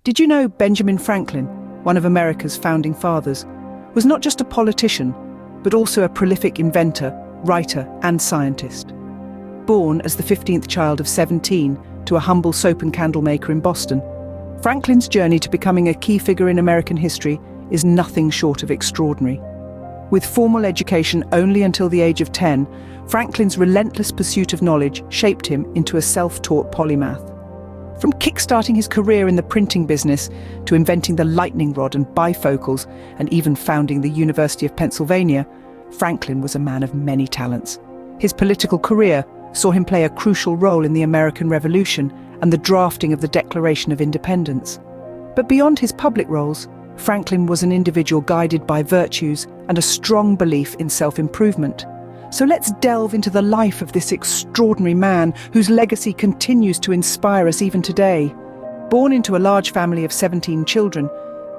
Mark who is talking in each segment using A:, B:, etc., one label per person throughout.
A: Did you know Benjamin Franklin, one of America's founding fathers, was not just a politician, but also a prolific inventor, writer, and scientist? Born as the 15th child of 17 to a humble soap and candle maker in Boston, Franklin's journey to becoming a key figure in American history is nothing short of extraordinary. With formal education only until the age of 10, Franklin's relentless pursuit of knowledge shaped him into a self-taught polymath. From kick-starting his career in the printing business to inventing the lightning rod and bifocals and even founding the University of Pennsylvania, Franklin was a man of many talents. His political career saw him play a crucial role in the American Revolution and the drafting of the Declaration of Independence. But beyond his public roles, Franklin was an individual guided by virtues and a strong belief in self-improvement. So let's delve into the life of this extraordinary man whose legacy continues to inspire us even today. Born into a large family of 17 children,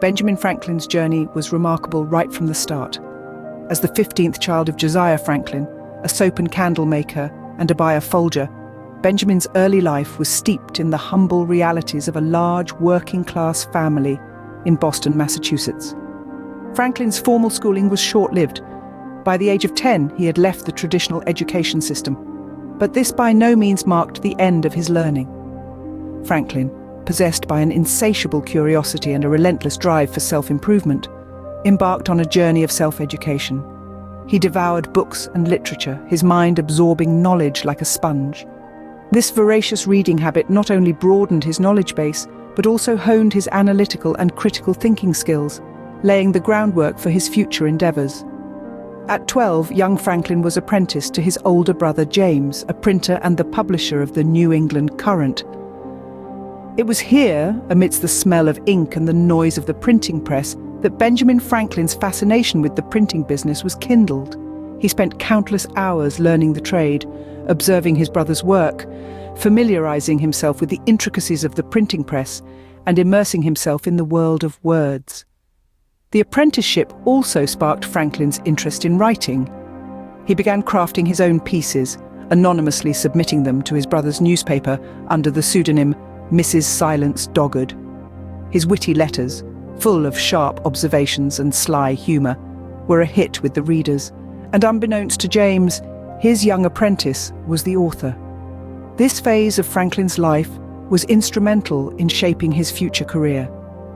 A: Benjamin Franklin's journey was remarkable right from the start. As the 15th child of Josiah Franklin, a soap and candle maker, and Abiah Folger, Benjamin's early life was steeped in the humble realities of a large working-class family in Boston, Massachusetts. Franklin's formal schooling was short-lived. By the age of 10, he had left the traditional education system, but this by no means marked the end of his learning. Franklin, possessed by an insatiable curiosity and a relentless drive for self-improvement, embarked on a journey of self-education. He devoured books and literature, his mind absorbing knowledge like a sponge. This voracious reading habit not only broadened his knowledge base, but also honed his analytical and critical thinking skills, laying the groundwork for his future endeavors. At 12, young Franklin was apprenticed to his older brother James, a printer and the publisher of the New England Courant. It was here, amidst the smell of ink and the noise of the printing press, that Benjamin Franklin's fascination with the printing business was kindled. He spent countless hours learning the trade, observing his brother's work, familiarizing himself with the intricacies of the printing press, and immersing himself in the world of words. The apprenticeship also sparked Franklin's interest in writing. He began crafting his own pieces, anonymously submitting them to his brother's newspaper under the pseudonym Mrs. Silence Dogged. His witty letters, full of sharp observations and sly humour, were a hit with the readers, and unbeknownst to James, his young apprentice was the author. This phase of Franklin's life was instrumental in shaping his future career.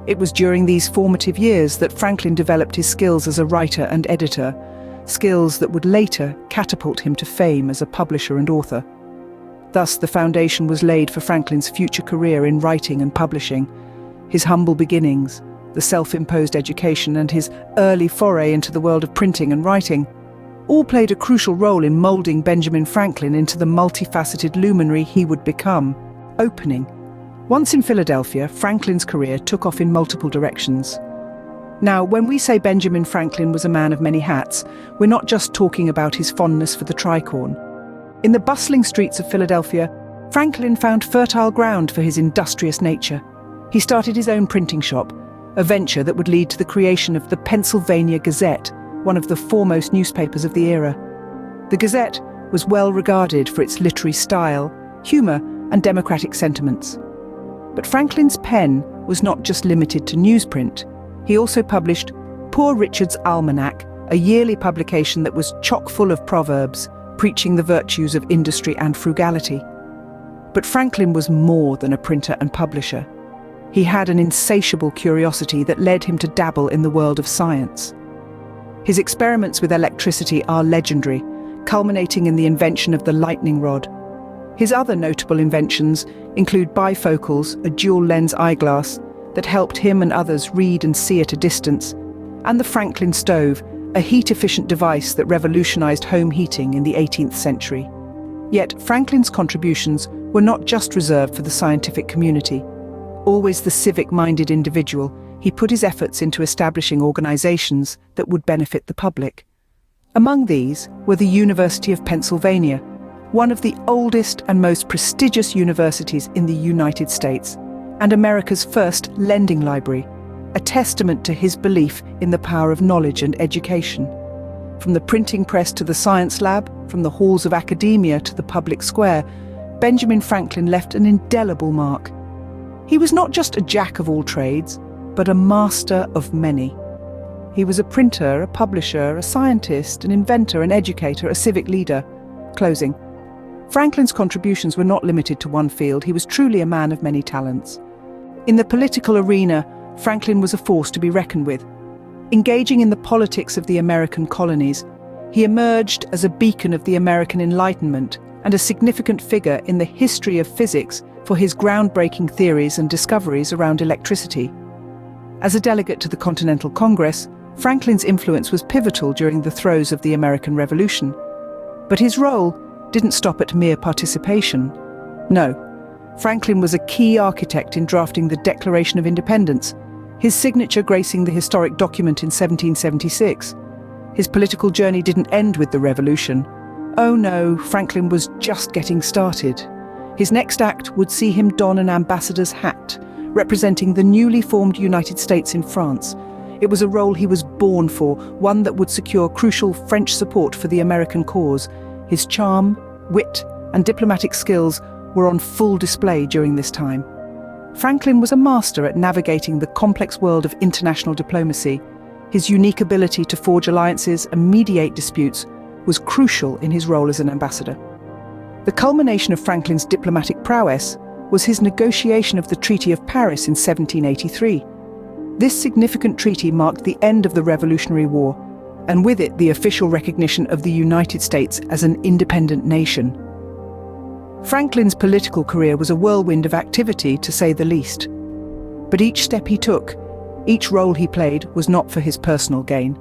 A: It was during these formative years that Franklin developed his skills as a writer and editor, skills that would later catapult him to fame as a publisher and author. Thus, the foundation was laid for Franklin's future career in writing and publishing. His humble beginnings, the self-imposed education, and his early foray into the world of printing and writing all played a crucial role in moulding Benjamin Franklin into the multifaceted luminary he would become. Opening. Once in Philadelphia, Franklin's career took off in multiple directions. Now, when we say Benjamin Franklin was a man of many hats, we're not just talking about his fondness for the tricorn. In the bustling streets of Philadelphia, Franklin found fertile ground for his industrious nature. He started his own printing shop, a venture that would lead to the creation of the Pennsylvania Gazette, one of the foremost newspapers of the era. The Gazette was well regarded for its literary style, humour, and democratic sentiments. But Franklin's pen was not just limited to newsprint. He also published Poor Richard's Almanac, a yearly publication that was chock full of proverbs, preaching the virtues of industry and frugality. But Franklin was more than a printer and publisher. He had an insatiable curiosity that led him to dabble in the world of science. His experiments with electricity are legendary, culminating in the invention of the lightning rod. His other notable inventions include bifocals, a dual-lens eyeglass that helped him and others read and see at a distance, and the Franklin stove, a heat-efficient device that revolutionized home heating in the 18th century. Yet Franklin's contributions were not just reserved for the scientific community. Always the civic-minded individual, he put his efforts into establishing organizations that would benefit the public. Among these were the University of Pennsylvania, one of the oldest and most prestigious universities in the United States, and America's first lending library, a testament to his belief in the power of knowledge and education. From the printing press to the science lab, from the halls of academia to the public square, Benjamin Franklin left an indelible mark. He was not just a jack of all trades, but a master of many. He was a printer, a publisher, a scientist, an inventor, an educator, a civic leader. Closing. Franklin's contributions were not limited to one field. He was truly a man of many talents. In the political arena, Franklin was a force to be reckoned with. Engaging in the politics of the American colonies, he emerged as a beacon of the American Enlightenment and a significant figure in the history of physics for his groundbreaking theories and discoveries around electricity. As a delegate to the Continental Congress, Franklin's influence was pivotal during the throes of the American Revolution. But his role didn't stop at mere participation. No, Franklin was a key architect in drafting the Declaration of Independence, his signature gracing the historic document in 1776. His political journey didn't end with the Revolution. Oh no, Franklin was just getting started. His next act would see him don an ambassador's hat, representing the newly formed United States in France. It was a role he was born for, one that would secure crucial French support for the American cause. His charm, wit, and diplomatic skills were on full display during this time. Franklin was a master at navigating the complex world of international diplomacy. His unique ability to forge alliances and mediate disputes was crucial in his role as an ambassador. The culmination of Franklin's diplomatic prowess was his negotiation of the Treaty of Paris in 1783. This significant treaty marked the end of the Revolutionary War, and with it the official recognition of the United States as an independent nation. Franklin's political career was a whirlwind of activity, to say the least. But each step he took, each role he played, was not for his personal gain.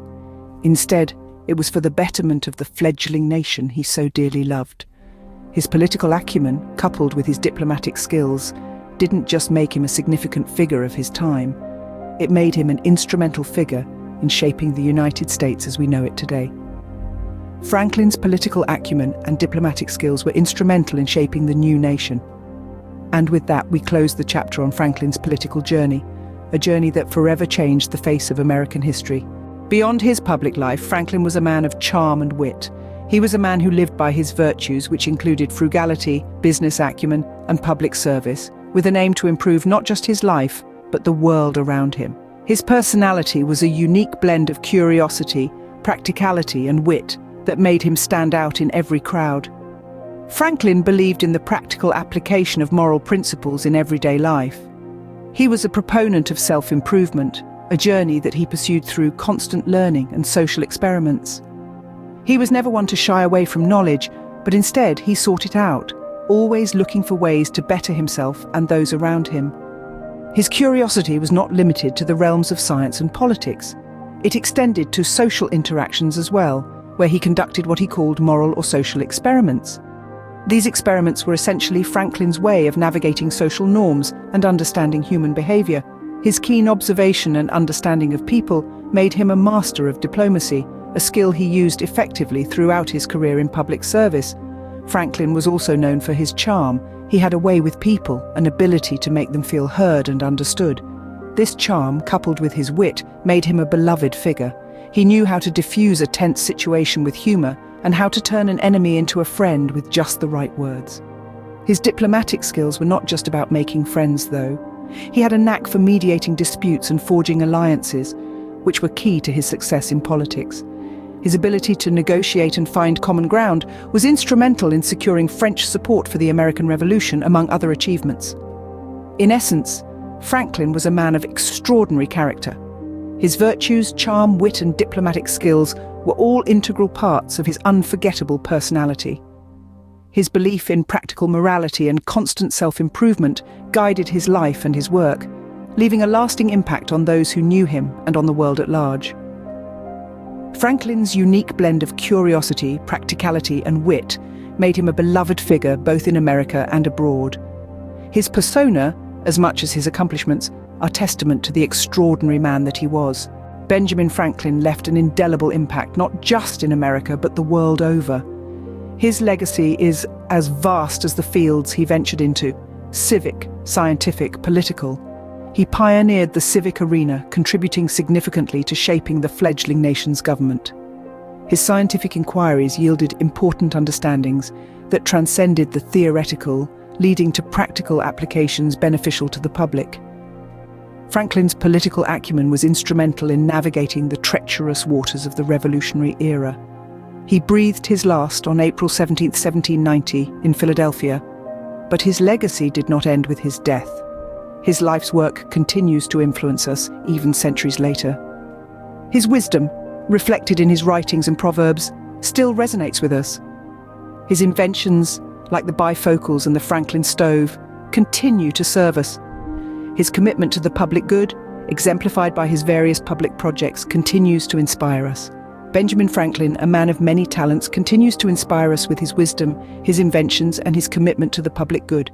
A: Instead, it was for the betterment of the fledgling nation he so dearly loved. His political acumen, coupled with his diplomatic skills, didn't just make him a significant figure of his time. It made him an instrumental figure in shaping the United States as we know it today. Franklin's political acumen and diplomatic skills were instrumental in shaping the new nation. And with that, we close the chapter on Franklin's political journey, a journey that forever changed the face of American history. Beyond his public life, Franklin was a man of charm and wit. He was a man who lived by his virtues, which included frugality, business acumen, and public service, with an aim to improve not just his life, but the world around him. His personality was a unique blend of curiosity, practicality, and wit that made him stand out in every crowd. Franklin believed in the practical application of moral principles in everyday life. He was a proponent of self-improvement, a journey that he pursued through constant learning and social experiments. He was never one to shy away from knowledge, but instead he sought it out, always looking for ways to better himself and those around him. His curiosity was not limited to the realms of science and politics. It extended to social interactions as well, where he conducted what he called moral or social experiments. These experiments were essentially Franklin's way of navigating social norms and understanding human behavior. His keen observation and understanding of people made him a master of diplomacy, a skill he used effectively throughout his career in public service. Franklin was also known for his charm. He had a way with people, an ability to make them feel heard and understood. This charm, coupled with his wit, made him a beloved figure. He knew how to diffuse a tense situation with humor and how to turn an enemy into a friend with just the right words. His diplomatic skills were not just about making friends, though. He had a knack for mediating disputes and forging alliances, which were key to his success in politics. His ability to negotiate and find common ground was instrumental in securing French support for the American Revolution, among other achievements. In essence, Franklin was a man of extraordinary character. His virtues, charm, wit, and diplomatic skills were all integral parts of his unforgettable personality. His belief in practical morality and constant self-improvement guided his life and his work, leaving a lasting impact on those who knew him and on the world at large. Franklin's unique blend of curiosity, practicality, and wit made him a beloved figure both in America and abroad. His persona, as much as his accomplishments, are testament to the extraordinary man that he was. Benjamin Franklin left an indelible impact not just in America but the world over. His legacy is as vast as the fields he ventured into: civic, scientific, political. He pioneered the civic arena, contributing significantly to shaping the fledgling nation's government. His scientific inquiries yielded important understandings that transcended the theoretical leading to practical applications beneficial to the public. Franklin's political acumen was instrumental in navigating the treacherous waters of the Revolutionary era. He breathed his last on April 17, 1790, in Philadelphia, but his legacy did not end with his death. His life's work continues to influence us, even centuries later. His wisdom, reflected in his writings and proverbs, still resonates with us. His inventions, like the bifocals and the Franklin stove, continue to serve us. His commitment to the public good, exemplified by his various public projects, continues to inspire us. Benjamin Franklin, a man of many talents, continues to inspire us with his wisdom, his inventions, and his commitment to the public good.